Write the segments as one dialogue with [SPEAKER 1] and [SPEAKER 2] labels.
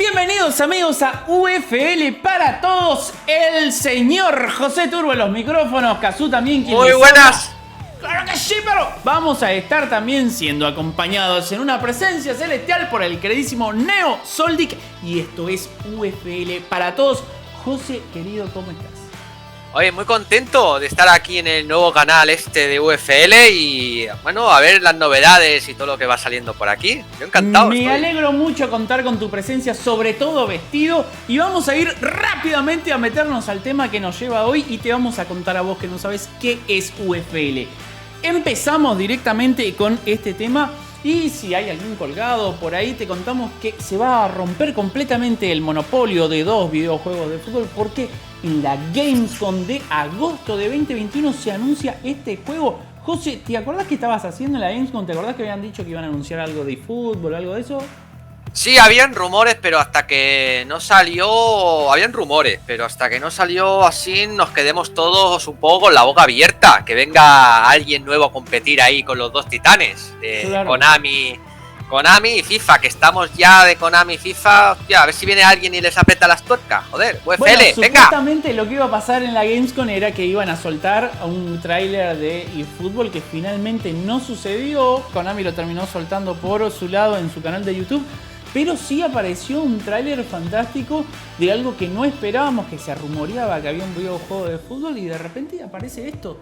[SPEAKER 1] Bienvenidos amigos a UFL para todos, el señor José Turbo en los micrófonos, Cazú también.
[SPEAKER 2] Muy buenas.
[SPEAKER 1] Claro que sí, pero vamos a estar también siendo acompañados en una presencia celestial por el queridísimo Neo Soldic. Y esto es UFL para todos. José, querido, ¿cómo estás?
[SPEAKER 2] Oye, muy contento de estar aquí en el nuevo canal de UFL y bueno, a ver las novedades y todo lo que va saliendo por aquí. Yo encantado.
[SPEAKER 1] Me alegro mucho contar con tu presencia, sobre todo vestido. Y vamos a ir rápidamente a meternos al tema que nos lleva hoy y te vamos a contar a vos que no sabes qué es UFL. Empezamos directamente con este tema. Y si hay algún colgado por ahí, te contamos que se va a romper completamente el monopolio de dos videojuegos de fútbol, porque en la Gamescom de agosto de 2021 se anuncia este juego. José, ¿te acordás que estabas haciendo en la Gamescom? ¿Te acordás que habían dicho que iban a anunciar algo de fútbol o algo de eso?
[SPEAKER 2] Sí, habían rumores, pero hasta que no salió... Habían rumores, pero hasta que no salió así nos quedemos todos un poco con la boca abierta. Que venga alguien nuevo a competir ahí con los dos titanes de claro. Konami y FIFA, que estamos ya de Konami y FIFA. Hostia, a ver si viene alguien y les aprieta las tuercas. Joder, UFL,
[SPEAKER 1] bueno,
[SPEAKER 2] venga.
[SPEAKER 1] Supuestamente lo que iba a pasar en la Gamescom era que iban a soltar un tráiler de eFootball que finalmente no sucedió. Konami lo terminó soltando por su lado en su canal de YouTube. Pero sí apareció un tráiler fantástico de algo que no esperábamos, que se rumoreaba que había un videojuego de fútbol y de repente aparece esto.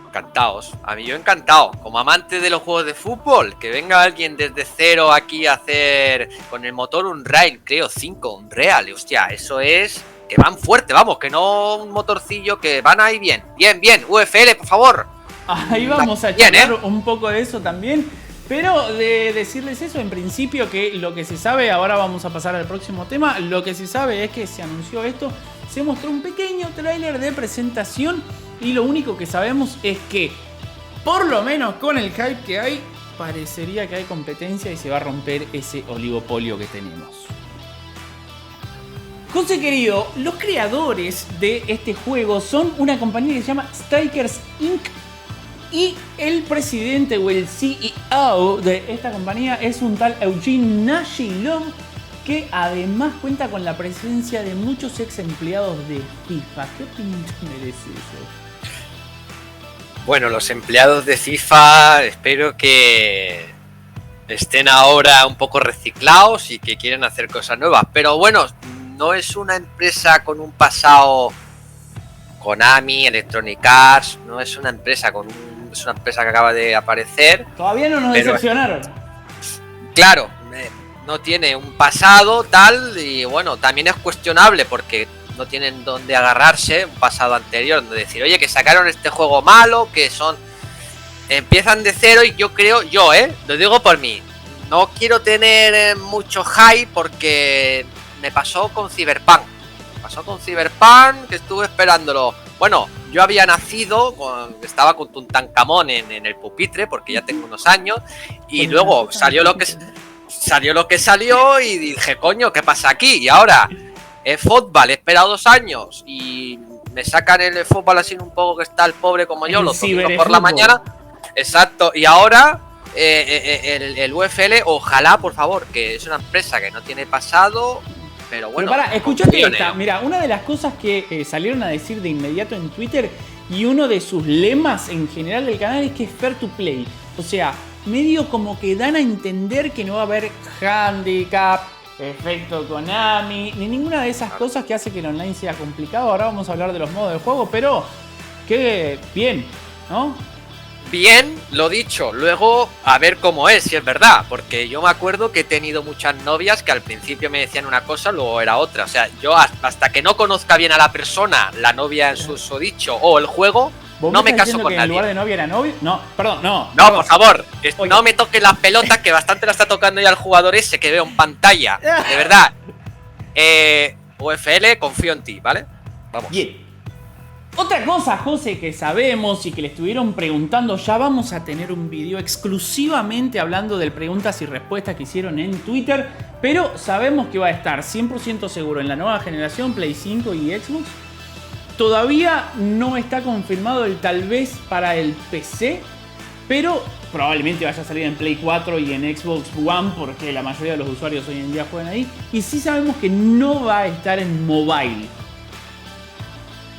[SPEAKER 2] Encantados, a mí yo encantado, como amante de los juegos de fútbol, que venga alguien desde cero aquí a hacer con el motor Unreal, creo 5, Unreal, hostia, eso es que van fuerte, vamos, que no un motorcillo, que van ahí bien, bien, UFL, por favor.
[SPEAKER 1] Ahí vamos a charlar un poco de eso también. Pero de decirles eso, en principio que lo que se sabe, ahora vamos a pasar al próximo tema, lo que se sabe es que se anunció esto, se mostró un pequeño tráiler de presentación y lo único que sabemos es que, por lo menos con el hype que hay, parecería que hay competencia y se va a romper ese oligopolio que tenemos. José querido, los creadores de este juego son una compañía que se llama Strikers Inc. Y el presidente o el CEO de esta compañía es un tal Eugene Nashilov, que además cuenta con la presencia de muchos ex empleados de FIFA. ¿Qué opinión merece eso?
[SPEAKER 2] Bueno, los empleados de FIFA espero que estén ahora un poco reciclados y que quieren hacer cosas nuevas. Pero bueno, no es una empresa con un pasado Konami, Electronic Arts, no es una empresa con es una empresa que acaba de aparecer.
[SPEAKER 1] Todavía no nos decepcionaron.
[SPEAKER 2] Claro, no tiene un pasado tal y bueno, también es cuestionable porque no tienen dónde agarrarse, un pasado anterior, donde decir, oye, que sacaron este juego malo, que empiezan de cero y yo creo, lo digo por mí, no quiero tener mucho hype porque me pasó con Cyberpunk. Que estuve esperándolo. Bueno, yo había nacido, estaba con Tutankamón en el pupitre, porque ya tengo unos años, y luego salió lo que salió y dije, coño, ¿qué pasa aquí? Y ahora, fútbol, he esperado 2 años y me sacan el fútbol así un poco que está el pobre como yo, los domingos por la mañana. Exacto, y ahora el UFL, ojalá, por favor, que es una empresa que no tiene pasado. Pero bueno,
[SPEAKER 1] pero escuchate esta. Mira, una de las cosas que salieron a decir de inmediato en Twitter y uno de sus lemas en general del canal es que es fair to play. O sea, medio como que dan a entender que no va a haber handicap, efecto Konami, ni ninguna de esas cosas que hace que el online sea complicado. Ahora vamos a hablar de los modos de juego, pero qué bien, ¿no?
[SPEAKER 2] Bien, lo dicho, luego a ver cómo es, si es verdad, porque yo me acuerdo que he tenido muchas novias que al principio me decían una cosa, luego era otra, o sea, yo hasta que no conozca bien a la persona, la novia en su dicho o el juego, no me caso con nadie.
[SPEAKER 1] ¿En lugar de novia era novio? No, perdón, no.
[SPEAKER 2] No, por favor, no me toques las pelotas, que bastante la está tocando ya el jugador ese que veo en pantalla, de verdad. UFL, confío en ti, ¿vale? Vamos.
[SPEAKER 1] Bien. Otra cosa, José, que sabemos y que le estuvieron preguntando, ya vamos a tener un video exclusivamente hablando de preguntas y respuestas que hicieron en Twitter, pero sabemos que va a estar 100% seguro en la nueva generación Play 5 y Xbox. Todavía no está confirmado el tal vez para el PC, pero probablemente vaya a salir en Play 4 y en Xbox One porque la mayoría de los usuarios hoy en día juegan ahí. Y sí sabemos que no va a estar en mobile.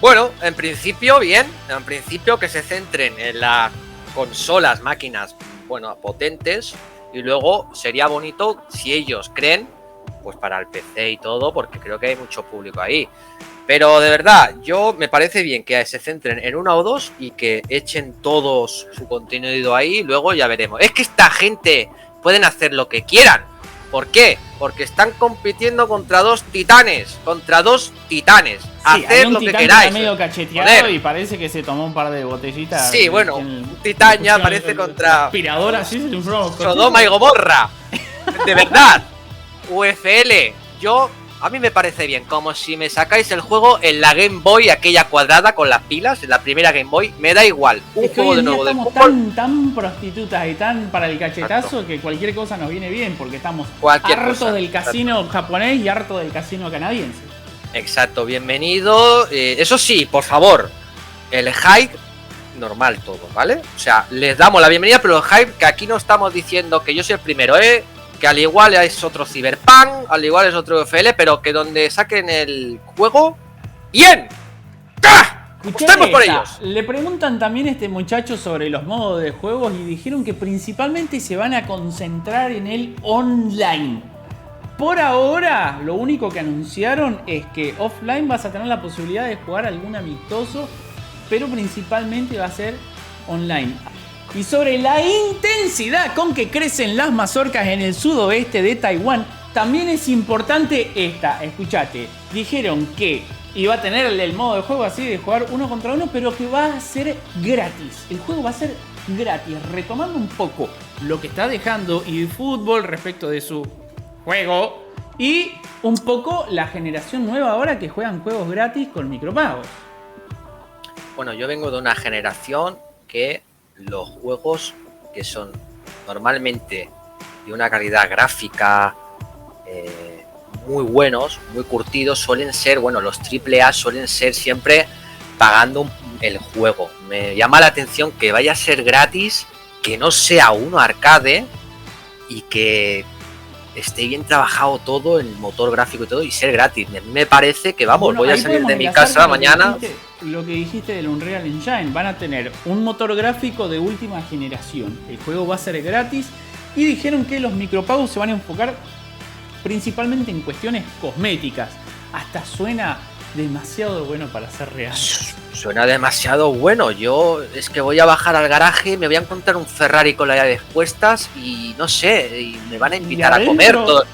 [SPEAKER 2] Bueno, en principio bien, en principio que se centren en las consolas, máquinas, bueno, potentes, y luego sería bonito si ellos creen, pues para el PC y todo, porque creo que hay mucho público ahí. Pero de verdad, yo me parece bien que se centren en una o dos y que echen todos su contenido ahí, y luego ya veremos. Es que esta gente pueden hacer lo que quieran. ¿Por qué? Porque están compitiendo contra dos titanes. Sí, hacer lo que queráis.
[SPEAKER 1] Medio cacheteado y parece que se tomó un par de botellitas.
[SPEAKER 2] Sí, bueno, un titán ya parece contra
[SPEAKER 1] aspiradora, sí,
[SPEAKER 2] Sodoma y Gomorra. De verdad, UFL, a mí me parece bien, como si me sacáis el juego en la Game Boy, aquella cuadrada con las pilas, en la primera Game Boy, me da igual.
[SPEAKER 1] Un juego de nuevo de fútbol. Tan prostitutas y tan para el cachetazo. Exacto. Que cualquier cosa nos viene bien, porque estamos hartos del casino japonés y hartos del casino canadiense.
[SPEAKER 2] Exacto, bienvenido. Eso sí, por favor, el hype normal todo, ¿vale? O sea, les damos la bienvenida, pero el hype, que aquí no estamos diciendo que yo soy el primero, que al igual es otro Cyberpunk, al igual es otro UFL, pero que donde saquen el juego, ¡bien! ¡Estamos por ellos!
[SPEAKER 1] Le preguntan también a este muchacho sobre los modos de juegos y dijeron que principalmente se van a concentrar en el online. Por ahora, lo único que anunciaron es que offline vas a tener la posibilidad de jugar algún amistoso, pero principalmente va a ser online. Y sobre la intensidad con que crecen las mazorcas en el sudoeste de Taiwán, también es importante esta. Escuchate, dijeron que iba a tener el modo de juego así de jugar uno contra uno, pero que va a ser gratis. El juego va a ser gratis, retomando un poco lo que está dejando eFootball respecto de su juego y un poco la generación nueva ahora que juegan juegos gratis con micropagos.
[SPEAKER 2] Bueno, yo vengo de una generación que los juegos que son normalmente de una calidad gráfica muy buenos, muy curtidos, suelen ser, bueno, los AAA suelen ser siempre pagando el juego. Me llama la atención que vaya a ser gratis, que no sea uno arcade y que esté bien trabajado todo, el motor gráfico y todo, y ser gratis. A mí me parece que, vamos, voy a salir de mi casa mañana.
[SPEAKER 1] Lo que dijiste del Unreal Engine, van a tener un motor gráfico de última generación. El juego va a ser gratis y dijeron que los micropagos se van a enfocar principalmente en cuestiones cosméticas. Hasta suena demasiado bueno para ser real.
[SPEAKER 2] Suena demasiado bueno. Yo es que voy a bajar al garaje, me voy a encontrar un Ferrari con las llaves puestas y no sé, y me van a invitar a comer todo.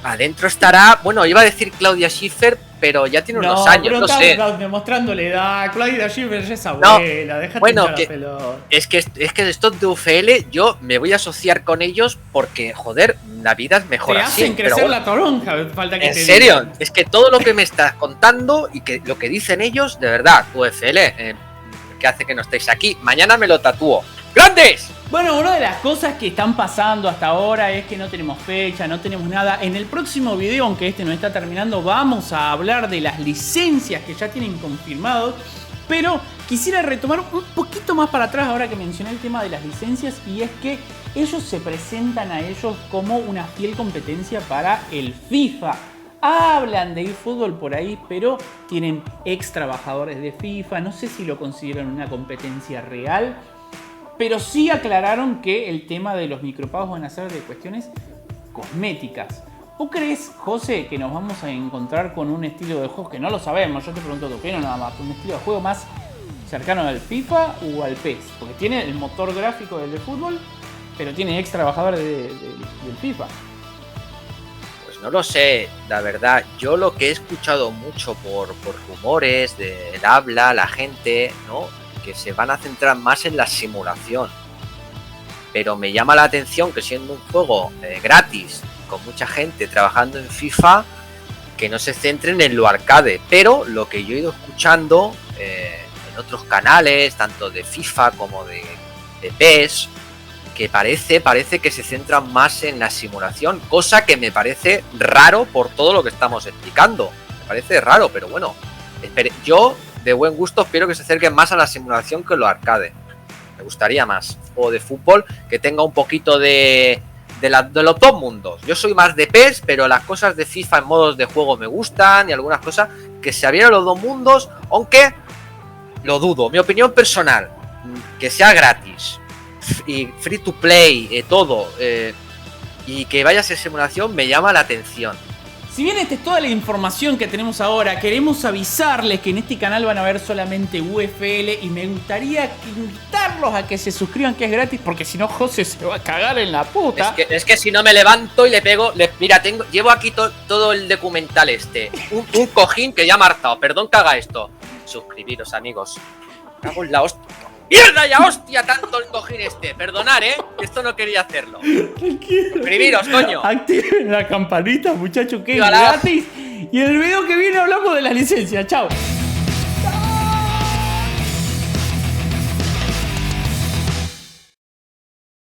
[SPEAKER 2] Adentro estará, bueno, iba a decir Claudia Schiffer, pero ya tiene unos años, no sé.
[SPEAKER 1] Demostrándole edad, Claudia Schiffer ya es abuela, déjate
[SPEAKER 2] bueno,
[SPEAKER 1] la pelota.
[SPEAKER 2] Es que estos de UFL yo me voy a asociar con ellos porque, joder, la vida es mejor así.
[SPEAKER 1] Te hacen crecer bueno, la toronja, falta que
[SPEAKER 2] en serio, digan. Es que todo lo que me estás contando y que lo que dicen ellos, de verdad, UFL, que hace que no estéis aquí, mañana me lo tatúo. ¡Grandes!
[SPEAKER 1] Bueno, una de las cosas que están pasando hasta ahora es que no tenemos fecha, no tenemos nada. En el próximo video, aunque este no está terminando, vamos a hablar de las licencias que ya tienen confirmados. Pero quisiera retomar un poquito más para atrás ahora que mencioné el tema de las licencias, y es que ellos se presentan a ellos como una fiel competencia para el FIFA. Hablan de eFootball por ahí, pero tienen ex trabajadores de FIFA. No sé si lo consideran una competencia real. Pero sí aclararon que el tema de los micropagos van a ser de cuestiones cosméticas. ¿Vos crees, José, que nos vamos a encontrar con un estilo de juego que no lo sabemos? Yo te pregunto tu opinión nada más. ¿Un estilo de juego más cercano al FIFA o al PES? Porque tiene el motor gráfico del de fútbol, pero tiene ex trabajadores del FIFA.
[SPEAKER 2] Pues no lo sé, la verdad. Yo lo que he escuchado mucho por rumores del habla, la gente, ¿no? Que se van a centrar más en la simulación, pero me llama la atención que siendo un juego gratis, con mucha gente trabajando en FIFA, que no se centren en lo arcade. Pero lo que yo he ido escuchando en otros canales, tanto de FIFA como de PES, que parece que se centran más en la simulación, cosa que me parece raro por todo lo que estamos explicando. Me parece raro, pero bueno, yo de buen gusto espero que se acerquen más a la simulación que lo arcade. Me gustaría más un juego de fútbol que tenga un poquito de los dos mundos. Yo soy más de PES, pero las cosas de FIFA en modos de juego me gustan y algunas cosas que se abrieran los dos mundos, aunque lo dudo. Mi opinión personal, que sea gratis y free to play, todo, y que vaya a ser simulación me llama la atención.
[SPEAKER 1] Si bien esta es toda la información que tenemos ahora, queremos avisarles que en este canal van a ver solamente UFL y me gustaría invitarlos a que se suscriban, que es gratis, porque si no José se va a cagar en la puta.
[SPEAKER 2] Es que si no me levanto y le pego... mira, llevo aquí todo el documental este. Un cojín que ya ha marcado. Perdón que haga esto. Suscribiros, amigos. Cago en la hostia. ¡Mierda ya, hostia! Tanto el cojín este. Perdonar, esto no quería hacerlo. Suscribiros, coño.
[SPEAKER 1] Activen la campanita, muchachos, que es gratis. Y en el video que viene hablamos de la licencia. Chao.